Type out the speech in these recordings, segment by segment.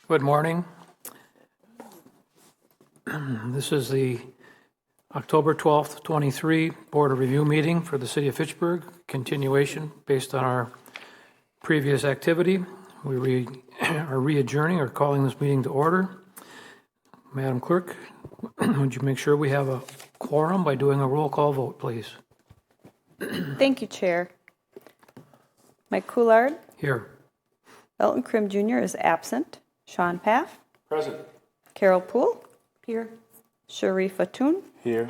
Good morning. This is the October 12th, 23 Board of Review meeting for the City of Fitchburg. Continuation based on our previous activity. We are re-adjourning or calling this meeting to order. Madam Clerk, would you make sure we have a quorum by doing a roll call vote, please? Thank you, Chair. Mike Coulard. Here. Elton Krim Jr. is absent. Sean Paff. Present. Carol Poole. Here. Sharif Atun. Here.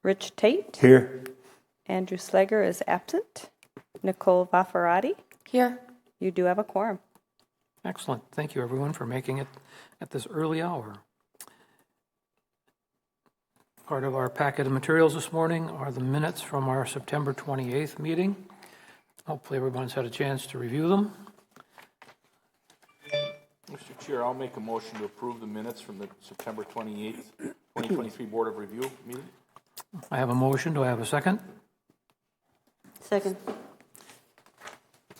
Rich Tate. Here. Andrew Slager is absent. Nicole Vaffarati. Here. You do have a quorum. Excellent. Thank you, everyone, for making it at this early hour. Part of our packet of materials this morning are the minutes from our September 28th meeting. Hopefully everyone's had a chance to review them. Mr. Chair, I'll make a motion to approve the minutes from the September 28th, 2023 Board of Review meeting. I have a motion. Do I have a second? Second.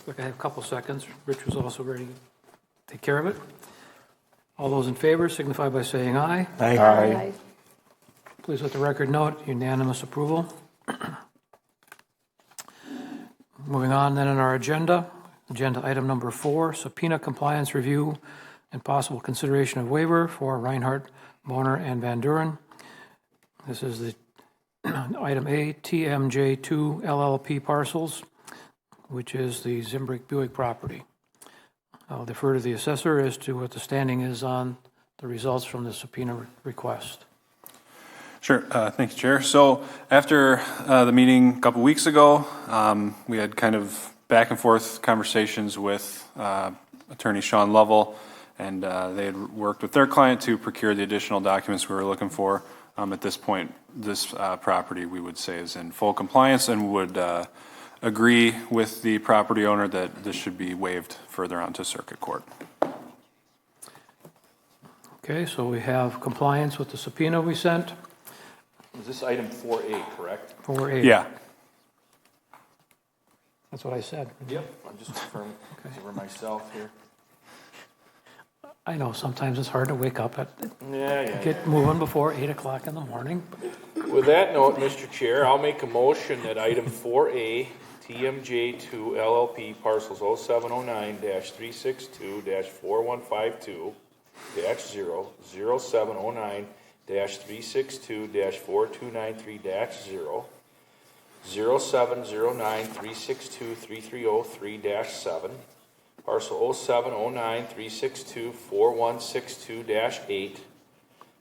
Look, I have a couple seconds. Rich was also ready to take care of it. All those in favor signify by saying aye. Aye. Please let the record note unanimous approval. Moving on then in our agenda item number 4, subpoena compliance review and possible consideration of waiver for Reinhardt, Boner, and Van Duren. This is the item A, TMJ2 LLP parcels, which is the Zimbrick Buick property. I'll defer to the assessor as to what the standing is on the results from the subpoena request. Sure. Thanks, Chair. So after the meeting a couple weeks ago, we had kind of back and forth conversations with Attorney Sean Lovell, and they had worked with their client to procure the additional documents we were looking for. At this point, this property we would say is in full compliance and would agree with the property owner that this should be waived further on to circuit court. Okay, so we have compliance with the subpoena we sent. Is this item 4A, correct? 4A. Yeah. That's what I said. Yep. I'm just confirming for myself here. I know sometimes it's hard to wake up Yeah. get moving before 8 o'clock in the morning. With that note, Mr. Chair, I'll make a motion that item 4A, TMJ2 LLP parcels 0709-362-4152-0, 0709-362-4293-0, 0709-362-3303-7, parcel 0709-362-4162-8,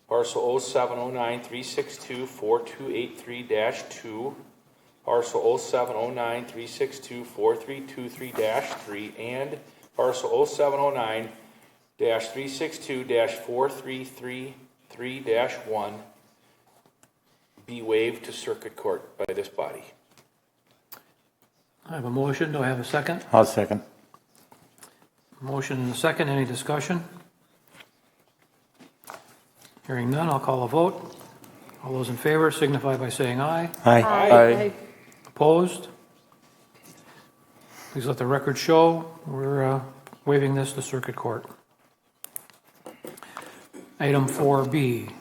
parcel 0709-362-4283-2, parcel 0709-362-4323-3, and parcel 0709-362-4333-1 be waived to circuit court by this body. I have a motion. Do I have a second? I'll second. Motion and a second. Any discussion? Hearing none, I'll call a vote. All those in favor signify by saying aye. Aye. Opposed? Please let the record show we're waiving this to circuit court. Item 4B,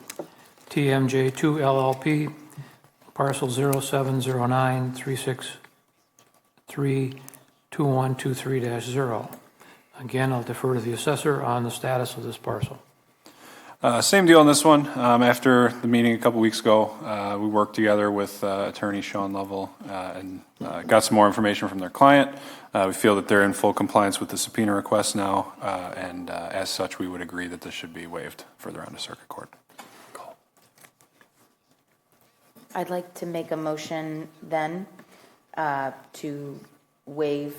TMJ2 LLP, parcel 0709-363-2123-0. Again, I'll defer to the assessor on the status of this parcel. Same deal on this one. After the meeting a couple weeks ago, we worked together with Attorney Sean Lovell and got some more information from their client. We feel that they're in full compliance with the subpoena request now, and as such, we would agree that this should be waived further on to circuit court. I'd like to make a motion then to waive,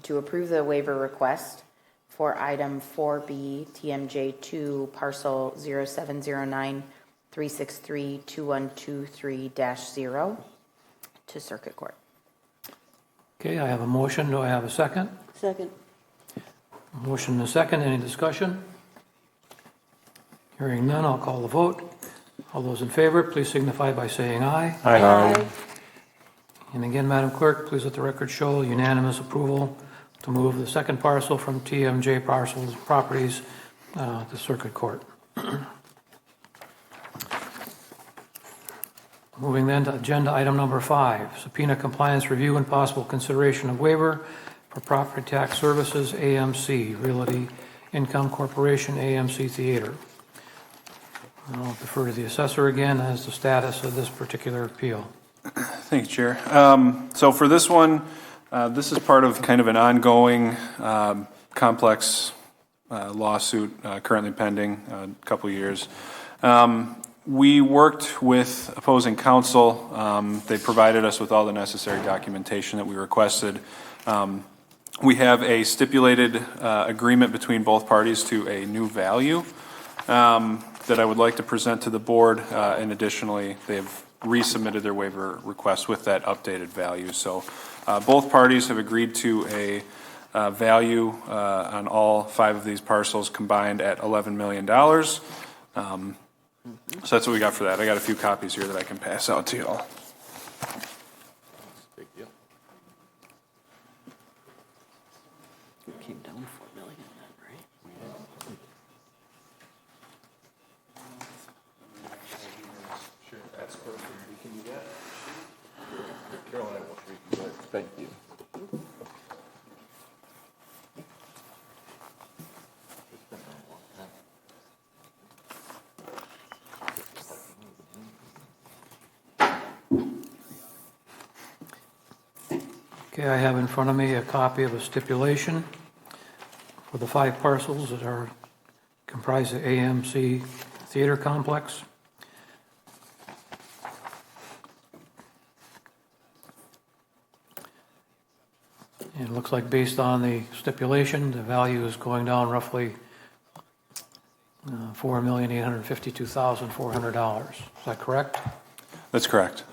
to approve the waiver request for item 4B, TMJ2, parcel 0709-363-2123-0 to circuit court. Okay, I have a motion. Do I have a second? Second. Motion and a second. Any discussion? Hearing none, I'll call the vote. All those in favor, please signify by saying aye. Aye. And again, Madam Clerk, please let the record show unanimous approval to move the second parcel from TMJ Parcels Properties to Circuit Court. Moving then to agenda item number 5, subpoena compliance review and possible consideration of waiver for property tax services, AMC, Realty Income Corporation, AMC Theater. I'll defer to the assessor again as the status of this particular appeal. Thank you, Chair. So for this one, this is part of kind of an ongoing complex lawsuit currently pending a couple years. We worked with opposing counsel. They provided us with all the necessary documentation that we requested. We have a stipulated agreement between both parties to a new value that I would like to present to the board. And additionally, they've resubmitted their waiver request with that updated value. So both parties have agreed to a value on all 5 of these parcels combined at $11 million. So that's what we got for that. I got a few copies here that I can pass out to you all. Big deal. Came down 4 million then, right? Sure, that's perfect. We can do that. Caroline, will we can do that. Thank you. Okay, I have in front of me a copy of a stipulation for the 5 parcels that are comprised of AMC Theater Complex. And it looks like based on the stipulation, the value is going down roughly $4,852,400. Is that correct? That's correct.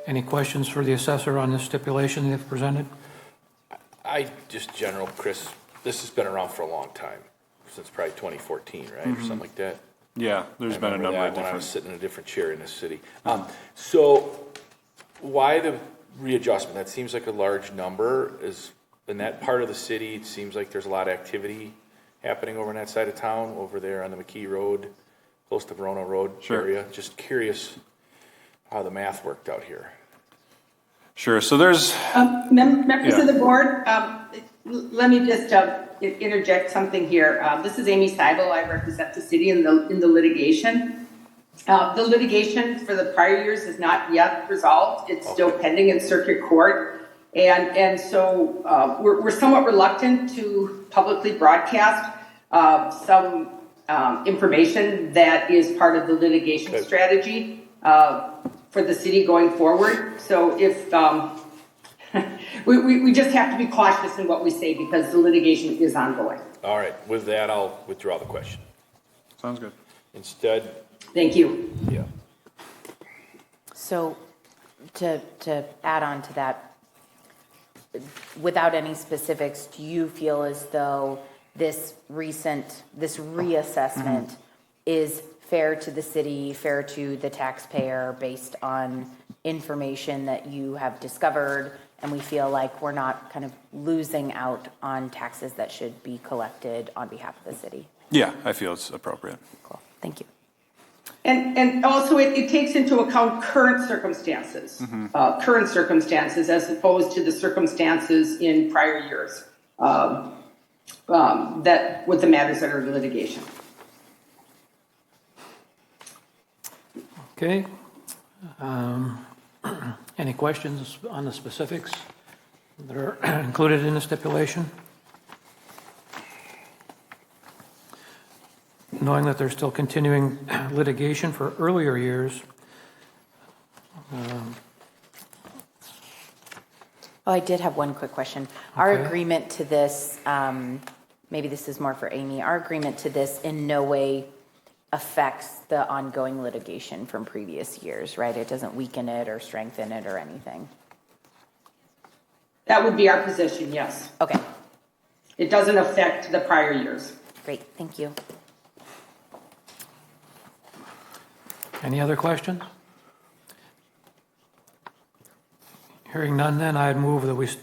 Any questions for the assessor on this stipulation they've presented? General, Chris, this has been around for a long time, since probably 2014, right, or something like that. Yeah, there's been a number of When I was different. sitting in a different chair in this city. So why the readjustment? That seems like a large number. Is in that part of the city, it seems like there's a lot of activity happening over on that side of town, over there on the McKee Road, close to Verona Road area. Just curious how the math worked out here. Sure, so there's, Members of the board, let me just interject something here. This is Amy Seibel. I represent the city in the litigation. The litigation for the prior years is not yet resolved. It's still pending in circuit court. And so we're somewhat reluctant to publicly broadcast some information that is part of the litigation strategy for the city going forward. So if we just have to be cautious in what we say because the litigation is ongoing. All right, with that, I'll withdraw the question. sounds good. Instead, Thank you. yeah. So to add on to that, without any specifics, do you feel as though this reassessment is fair to the city, fair to the taxpayer based on information that you have discovered, and we feel like we're not kind of losing out on taxes that should be collected on behalf of the city? Yeah, I feel it's appropriate. Cool, thank you. And also it takes into account current circumstances, as opposed to the circumstances in prior years that with the matters that are in litigation. Okay. Any questions on the specifics that are included in the stipulation? Knowing that there's still continuing litigation for earlier years. I did have one quick question. Our Okay. agreement to this, maybe this is more for Amy, our agreement to this in no way affects the ongoing litigation from previous years, right? It doesn't weaken it or strengthen it or anything. That would be our position, yes. Okay, It doesn't affect the prior years. great, thank you. Any other questions? Hearing none, then I'd move that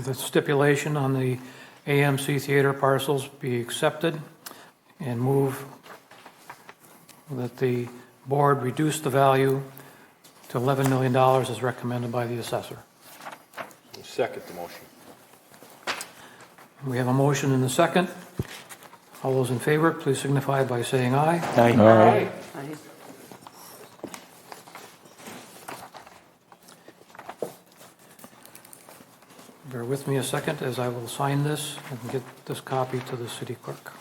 the stipulation on the AMC Theater parcels be accepted and move that the board reduce the value to $11 million as recommended by the assessor. Second the motion. We have a motion and a second. All those in favor, please signify by saying aye. Aye. Bear with me a second as I will sign this and get this copy to the city clerk.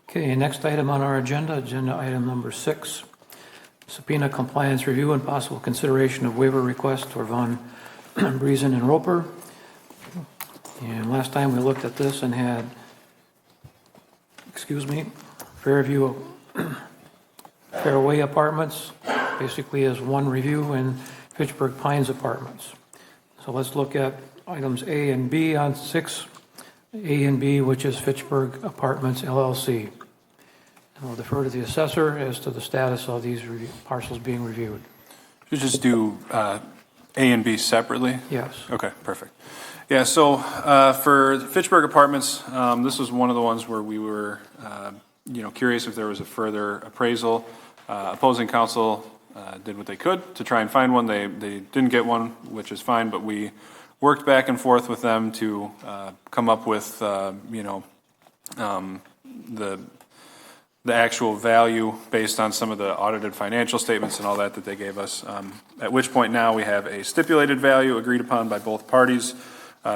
Okay, next item on our agenda item number 6, subpoena compliance review and possible consideration of waiver request for Von Briesen and Roper. And last time we looked at this and had, Fairway Apartments, basically as one review, and Fitchburg Pines Apartments. So let's look at items A and B on 6, A and B, which is Fitchburg Apartments LLC. And we'll defer to the assessor as to the status of these parcels being reviewed. You just do A and B separately? Yes. Okay, perfect. Yeah, so for Fitchburg Apartments, this was one of the ones where we were, curious if there was a further appraisal. Opposing counsel did what they could to try and find one. They didn't get one, which is fine, but we worked back and forth with them to come up with, the actual value based on some of the audited financial statements and all that they gave us. At which point now we have a stipulated value agreed upon by both parties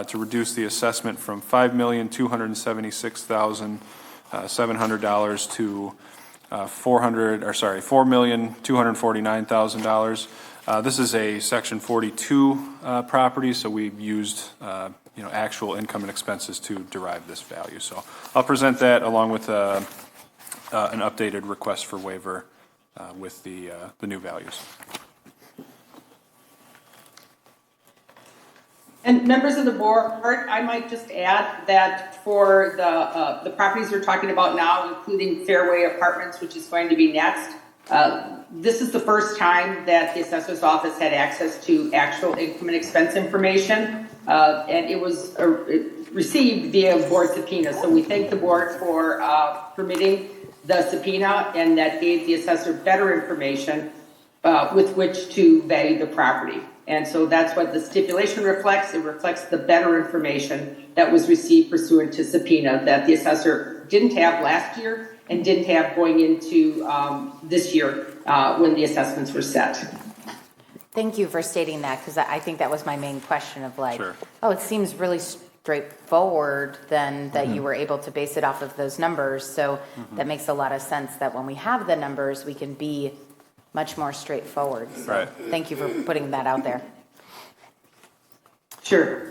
to reduce the assessment from $5,276,700 to $4,249,000. This is a Section 42 property, so we used actual income and expenses to derive this value. So I'll present that along with an updated request for waiver with the new values. And members of the board, I might just add that for the properties we're talking about now, including Fairway Apartments, which is going to be next, this is the first time that the assessor's office had access to actual income and expense information, and it was received via board subpoena. So we thank the board for permitting the subpoena, and that gave the assessor better information with which to value the property. And so that's what the stipulation reflects. It reflects the better information that was received pursuant to subpoena that the assessor didn't have last year and didn't have going into this year when the assessments were set. Thank you for stating that, because I think that was my main question of Sure. it seems really straightforward then that you were able to base it off of those numbers. So that makes a lot of sense that when we have the numbers, we can be much more straightforward. So Right. Thank you for putting that out there. Sure.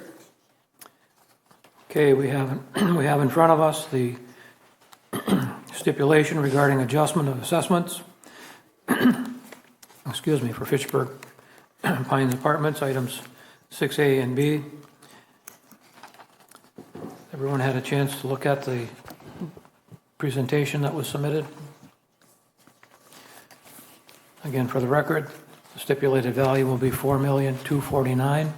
Okay, we have in front of us the stipulation regarding adjustment of assessments. For Fitchburg Pines Apartments, items 6A and B. Everyone had a chance to look at the presentation that was submitted. Again, for the record, the stipulated value will be $4,249,000.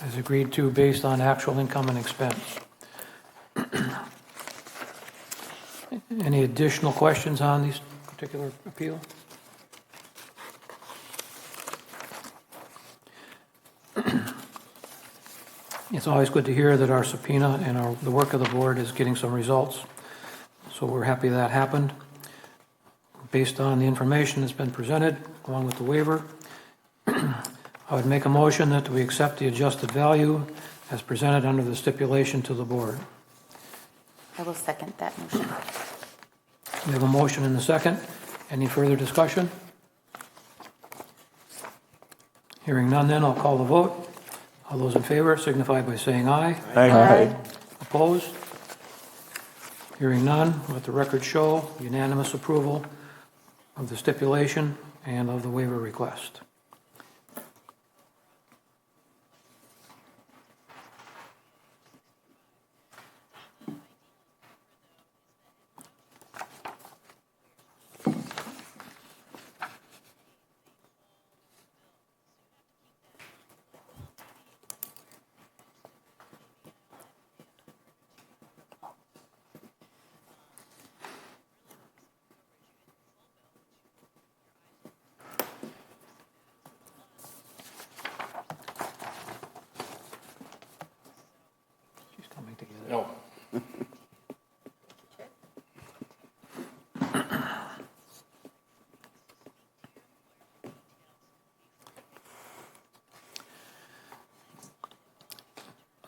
As is agreed to based on actual income and expense. Any additional questions on this particular appeal? It's always good to hear that our subpoena and the work of the board is getting some results. So we're happy that happened. Based on the information that's been presented, along with the waiver, I would make a motion that we accept the adjusted value as presented under the stipulation to the board. I will second that motion. We have a motion and a second. Any further discussion? Hearing none, then I'll call the vote. All those in favor signify by saying aye. Aye. Opposed? Hearing none, let the record show unanimous approval of the stipulation and of the waiver request. She's coming together. No.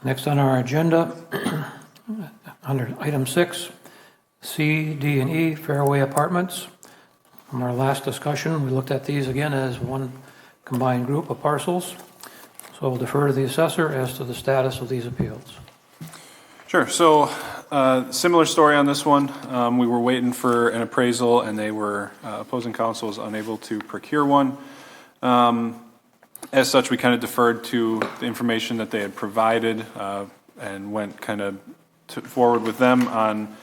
Next on our agenda, under item 6, C, D, and E, Fairway Apartments. From our last discussion, we looked at these again as one combined group of parcels. So we'll defer to the assessor as to the status of these appeals. Sure. So, similar story on this one. We were waiting for an appraisal, and they were opposing counsel was unable to procure one. As such, we kind of deferred to the information that they had provided and went kind of forward with them on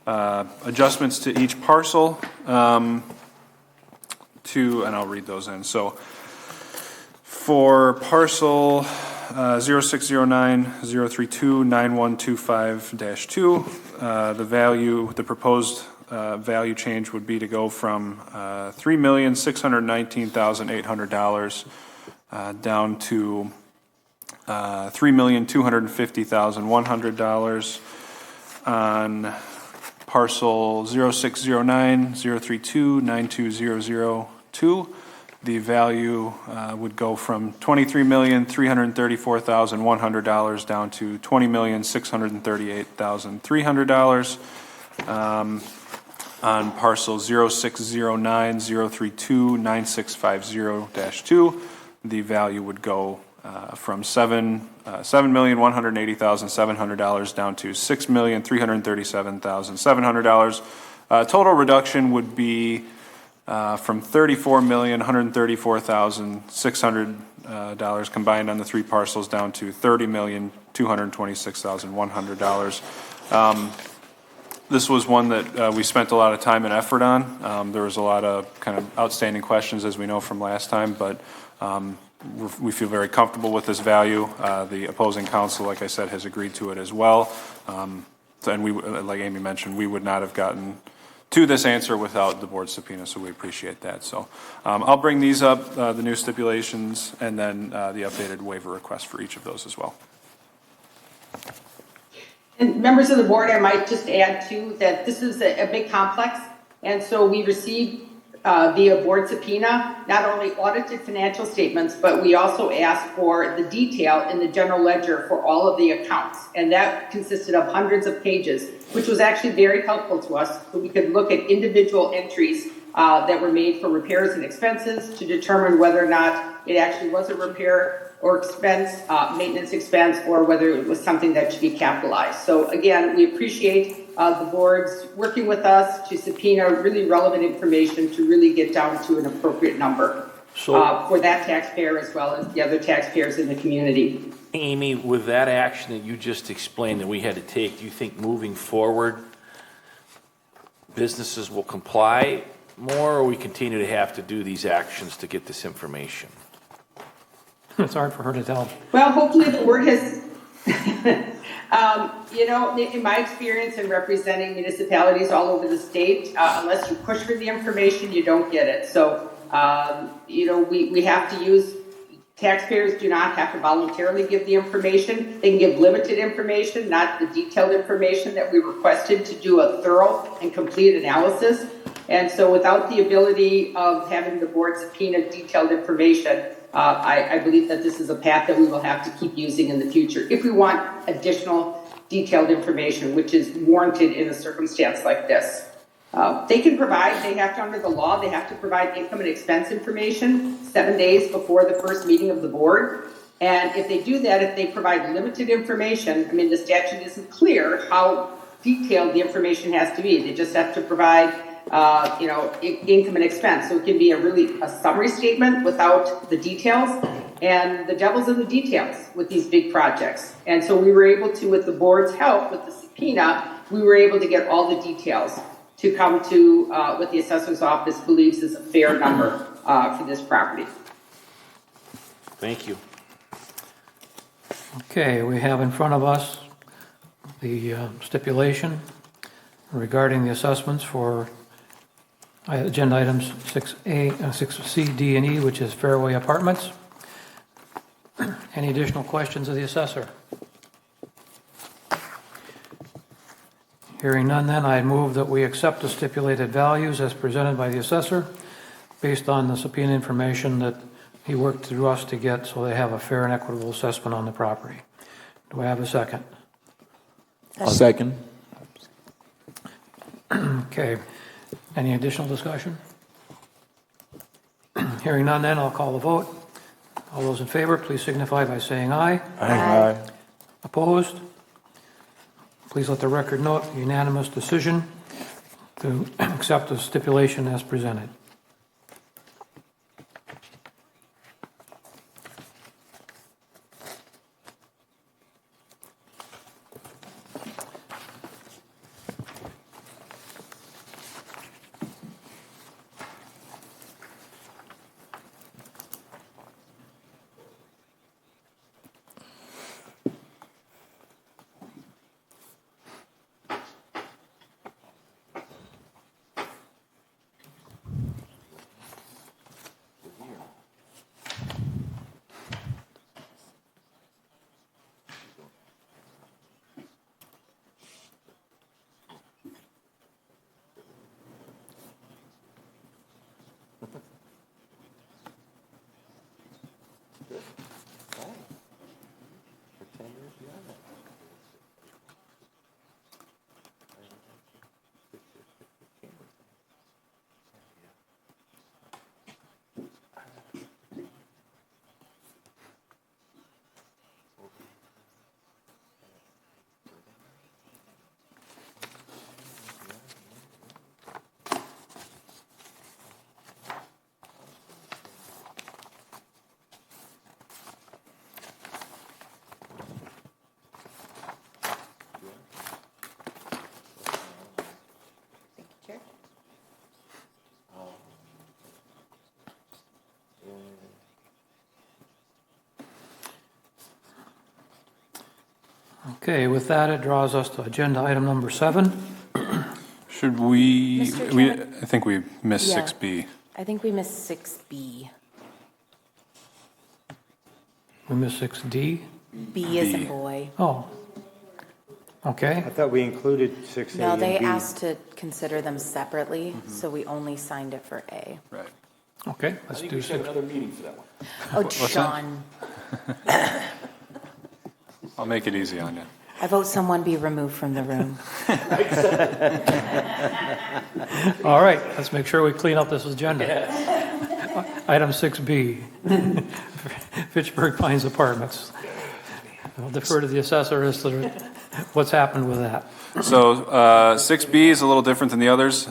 adjustments to each parcel. And I'll read those in. So, for parcel 0609-032-9125-2, the proposed value change would be to go from $3,619,800 down to $3,250,100. On parcel 0609-032-92002, the value would go from $23,334,100 down to $20,638,300. On parcel 0609-032-9650-2, the value would go from $7,180,700 down to $6,337,700. Total reduction would be from $34,134,600 combined on the three parcels down to $30,226,100. This was one that we spent a lot of time and effort on. There was a lot of kind of outstanding questions, as we know from last time, but we feel very comfortable with this value. The opposing counsel, like I said, has agreed to it as well. And we, like Amy mentioned, we would not have gotten to this answer without the board subpoena, so we appreciate that. So I'll bring these up, the new stipulations, and then the updated waiver request for each of those as well. And members of the board, I might just add too that this is a big complex, and so we received via board subpoena not only audited financial statements, but we also asked for the detail in the general ledger for all of the accounts, and that consisted of hundreds of pages, which was actually very helpful to us, so we could look at individual entries that were made for repairs and expenses to determine whether or not it actually was a repair or expense, maintenance expense, or whether it was something that should be capitalized. So again, we appreciate the board's working with us to subpoena really relevant information to really get down to an appropriate number for that taxpayer as well as the other taxpayers in the community. Amy, with that action that you just explained that we had to take, do you think moving forward businesses will comply more, or we continue to have to do these actions to get this information? It's hard for her to tell. Well, hopefully the board has, in my experience in representing municipalities all over the state, unless you push for the information, you don't get it. So, we have to use, taxpayers do not have to voluntarily give the information. They can give limited information, not the detailed information that we requested to do a thorough and complete analysis. And so without the ability of having the board subpoena detailed information, I believe that this is a path that we will have to keep using in the future if we want additional detailed information, which is warranted in a circumstance like this. They can provide, they have to, under the law, they have to provide income and expense information 7 days before the first meeting of the board. And if they do that, if they provide limited information, I mean, the statute isn't clear how detailed the information has to be. They just have to provide income and expense. So it can be a summary statement without the details, and the devil's in the details with these big projects. And so we were able to, with the board's help, with the subpoena, we were able to get all the details to come to what the assessor's office believes is a fair number for this property. Thank you. Okay, we have in front of us the stipulation regarding the assessments for agenda items 6A, 6C, D, and E, which is Fairway Apartments. Any additional questions of the assessor? Hearing none, then I move that we accept the stipulated values as presented by the assessor based on the subpoena information that he worked through us to get, so they have a fair and equitable assessment on the property. Do I have a second? I'll second. Okay. Any additional discussion? Hearing none, then I'll call the vote. All those in favor, please signify by saying aye. Aye. Opposed? Please let the record note unanimous decision to accept the stipulation as presented. Okay, with that, it draws us to agenda item number 7. Should we, Mr. Chairman? I think we missed Yeah. 6B. I think we missed 6B. We missed 6D. B is B. a boy. Oh. Okay, I thought we included 6A No, and B. they asked to consider them separately, so we only signed it for A. Right. okay, I let's think do we should have 6. another meeting for that one. Oh, What's that? Sean, I'll make it easy on you. I vote someone be removed from the room. All right, let's make sure we clean up this agenda. Item 6B, Fitchburg Pines Apartments. I'll defer to the assessor as to what's happened with that. So 6B is a little different than the others.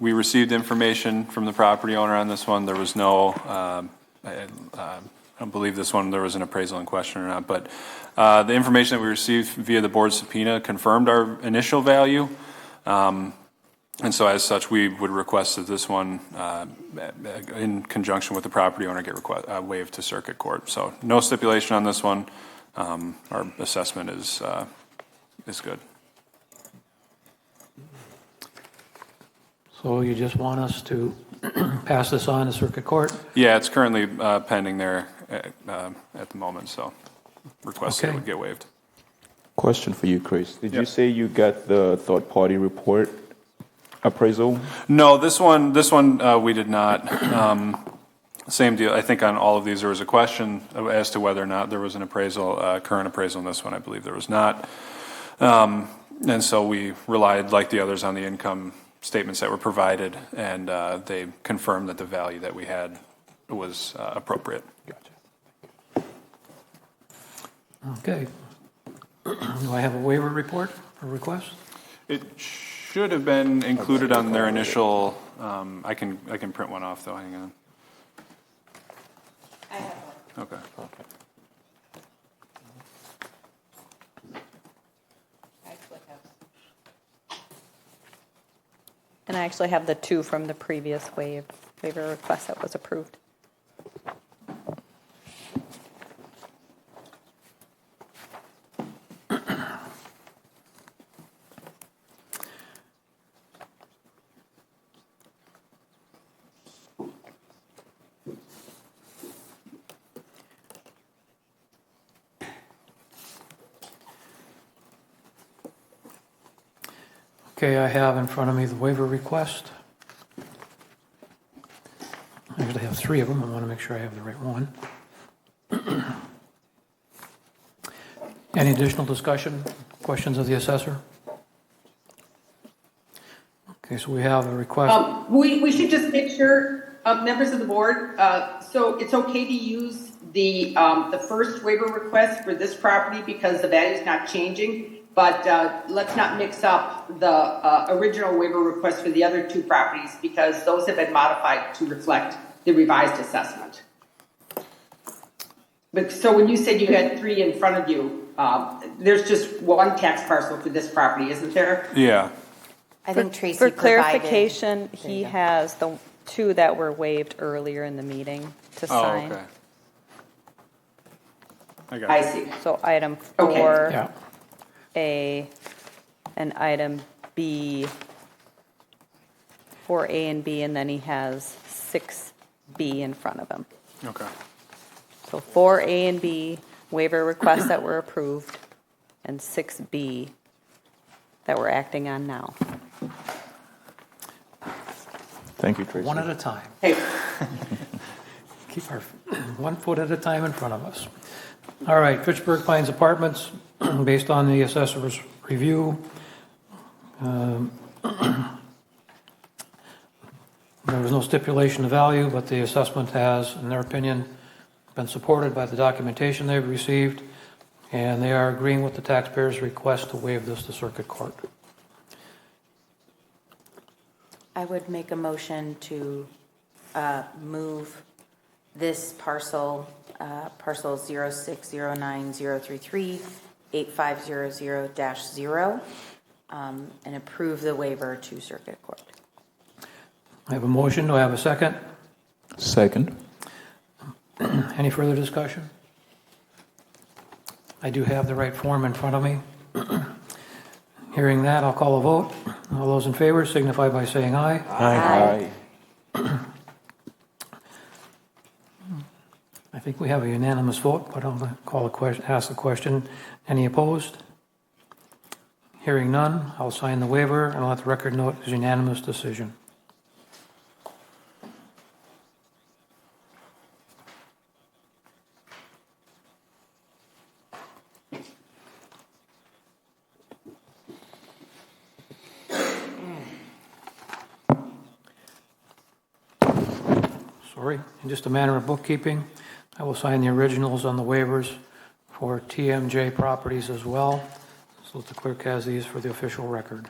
We received information from the property owner on this one. There was no, I don't believe this one, there was an appraisal in question or not, but the information that we received via the board subpoena confirmed our initial value. And so as such, we would request that this one, in conjunction with the property owner, get waived to circuit court. So no stipulation on this one. Our assessment is good. So you just want us to pass this on to circuit court? Yeah, it's currently pending there at the moment, so request that it Okay. would get waived. Question for you, Chris. Did you Yep. say you got the third-party report appraisal? No, this one we did not. Same deal. I think on all of these there was a question as to whether or not there was an appraisal, current appraisal in this one. I believe there was not. And so we relied, like the others, on the income statements that were provided, and they confirmed that the value that we had was appropriate. Okay. Do I have a waiver report or request? It should have been included on their initial. I can print one off though. Hang on. I have one. Okay. And I actually have the two from the previous waiver request that was approved. Okay, I have in front of me the waiver request. I usually have three of them. I want to make sure I have the right one. Any additional discussion, questions of the assessor? Okay, so we have a request. We should just make sure, members of the board, so it's okay to use the first waiver request for this property because the value is not changing, but let's not mix up the original waiver request for the other two properties because those have been modified to reflect the revised assessment. But so when you said you had three in front of you, there's just one tax parcel for this property, isn't there? Yeah. I think Tracy For provided. clarification, he has the two that were waived earlier in the meeting to Oh, sign. okay. I got I it. see. So item Okay. 4A and item B, 4A and B, and then he has 6B in front of him. Okay. So 4A and B waiver requests that were approved, and 6B that we're acting on now. Thank you, Tracy. One at a time. Hey, Keep our one foot at a time in front of us. All right, Fitchburg Pines Apartments, based on the assessor's review. There was no stipulation of value, but the assessment has, in their opinion, been supported by the documentation they've received, and they are agreeing with the taxpayer's request to waive this to circuit court. I would make a motion to move this parcel, parcel 06090338500-0, and approve the waiver to circuit court. I have a motion. Do I have a second? Second. Any further discussion? I do have the right form in front of me. Hearing that, I'll call a vote. All those in favor signify by saying aye. Aye. I think we have a unanimous vote, but I'll ask the question. Any opposed? Hearing none, I'll sign the waiver and I'll let the record note it's a unanimous decision. Sorry, in just a matter of bookkeeping, I will sign the originals on the waivers for TMJ properties as well, so that the clerk has these for the official record.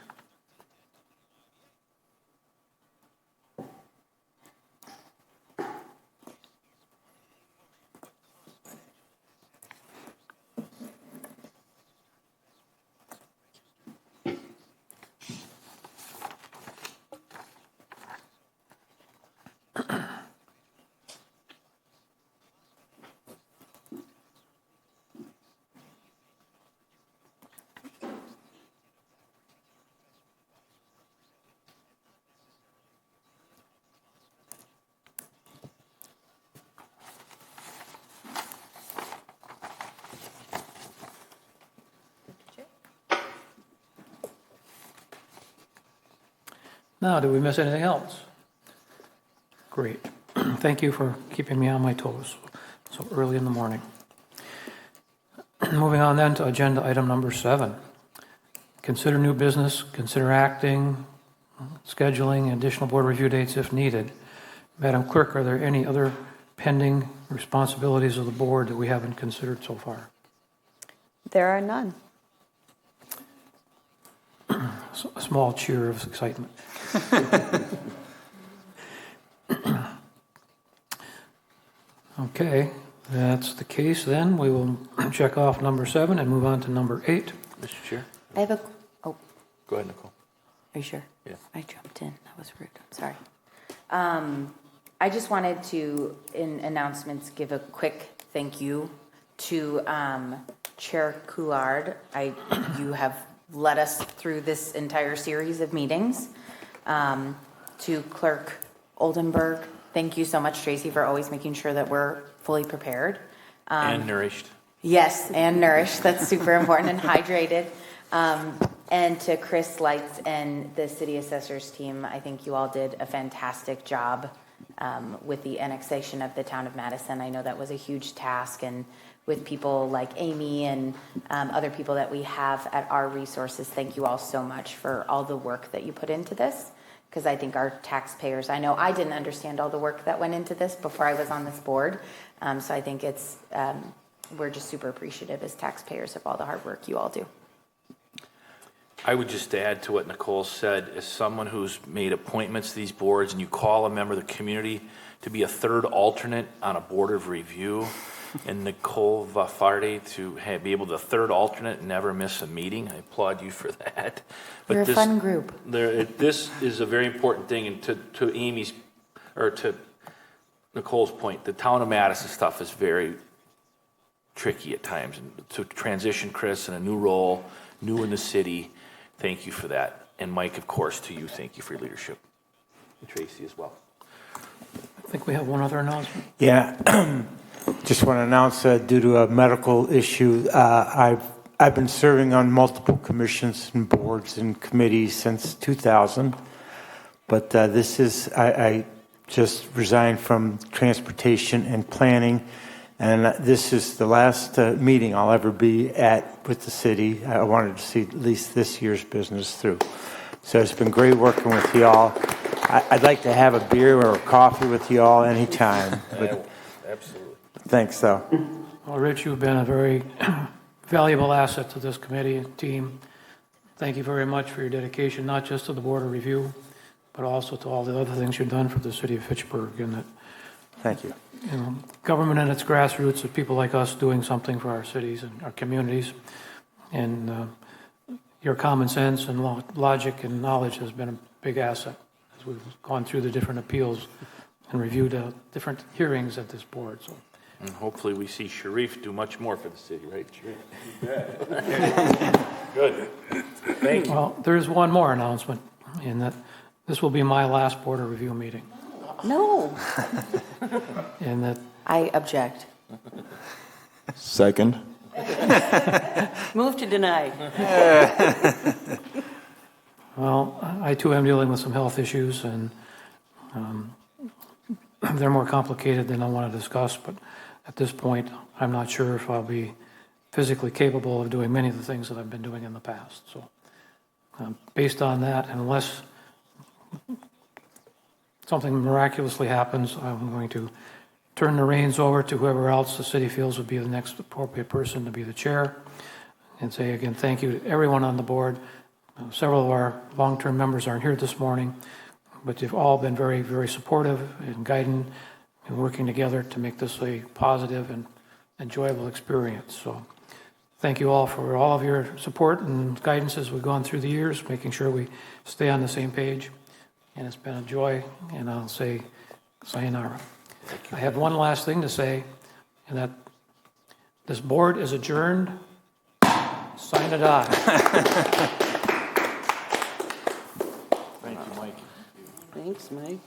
Now, did we miss anything else? Great. Thank you for keeping me on my toes so early in the morning. Moving on then to agenda item number 7. Consider new business, consider acting, scheduling additional board review dates if needed. Madam Clerk, are there any other pending responsibilities of the board that we haven't considered so far? There are none. A small cheer of excitement. Okay, that's the case then. We will check off number 7 and move on to number 8. Mr. Chair? I have oh, Go ahead, Nicole. are you sure? Yeah. I jumped in. That was rude. I'm sorry. I just wanted to, in announcements, give a quick thank you to Chair Coulard. You have led us through this entire series of meetings. To Clerk Oldenburg, thank you so much, Tracy, for always making sure that we're fully prepared. And nourished. Yes, and nourished. That's super important, and hydrated. And to Chris Lights and the city assessors team, I think you all did a fantastic job with the annexation of the town of Madison. I know that was a huge task, and with people like Amy and other people that we have at our resources, thank you all so much for all the work that you put into this, because I think our taxpayers, I know I didn't understand all the work that went into this before I was on this board, so I think it's, we're just super appreciative as taxpayers of all the hard work you all do. I would just add to what Nicole said, as someone who's made appointments to these boards, and you call a member of the community to be a third alternate on a board of review, and Nicole Vafardi to be able to third alternate and never miss a meeting. I applaud you for that. But You're a fun group. This is a very important thing, and to Amy's, or to Nicole's point, the town of Madison stuff is very tricky at times. And to transition Chris in a new role, new in the city, thank you for that. And Mike, of course, to you, thank you for your leadership. And Tracy as well. I think we have one other announcement. Yeah, just want to announce due to a medical issue, I've been serving on multiple commissions and boards and committees since 2000. But this is, I just resigned from transportation and planning. And this is the last meeting I'll ever be at with the city. I wanted to see at least this year's business through. So it's been great working with you all. I'd like to have a beer or a coffee with you all anytime. But Absolutely. thanks, though. Well, Rich, you've been a very valuable asset to this committee and team. Thank you very much for your dedication, not just to the Board of Review, but also to all the other things you've done for the city of Fitchburg. And that, Thank you. you know, government and its grassroots of people like us doing something for our cities and our communities. And your common sense and logic and knowledge has been a big asset as we've gone through the different appeals and reviewed different hearings at this board. So. And hopefully we see Sharif do much more for the city, right, Sharif? Good. Thank you. Well, there's one more announcement, in that this will be my last Board of Review meeting. No, In that, I object. Second. Move to deny. well, I too am dealing with some health issues, and they're more complicated than I want to discuss, but at this point, I'm not sure if I'll be physically capable of doing many of the things that I've been doing in the past. So based on that, unless something miraculously happens, I'm going to turn the reins over to whoever else the city feels would be the next appropriate person to be the chair, and say again, thank you to everyone on the board. Several of our long-term members aren't here this morning, but you've all been very, very supportive and guiding and working together to make this a positive and enjoyable experience. So thank you all for all of your support and guidance as we've gone through the years, making sure we stay on the same page. And it's been a joy, and I'll say sayonara. I have one last thing to say, and that this board is adjourned. Sign it aye. Thank you, Mike. Thanks, Mike.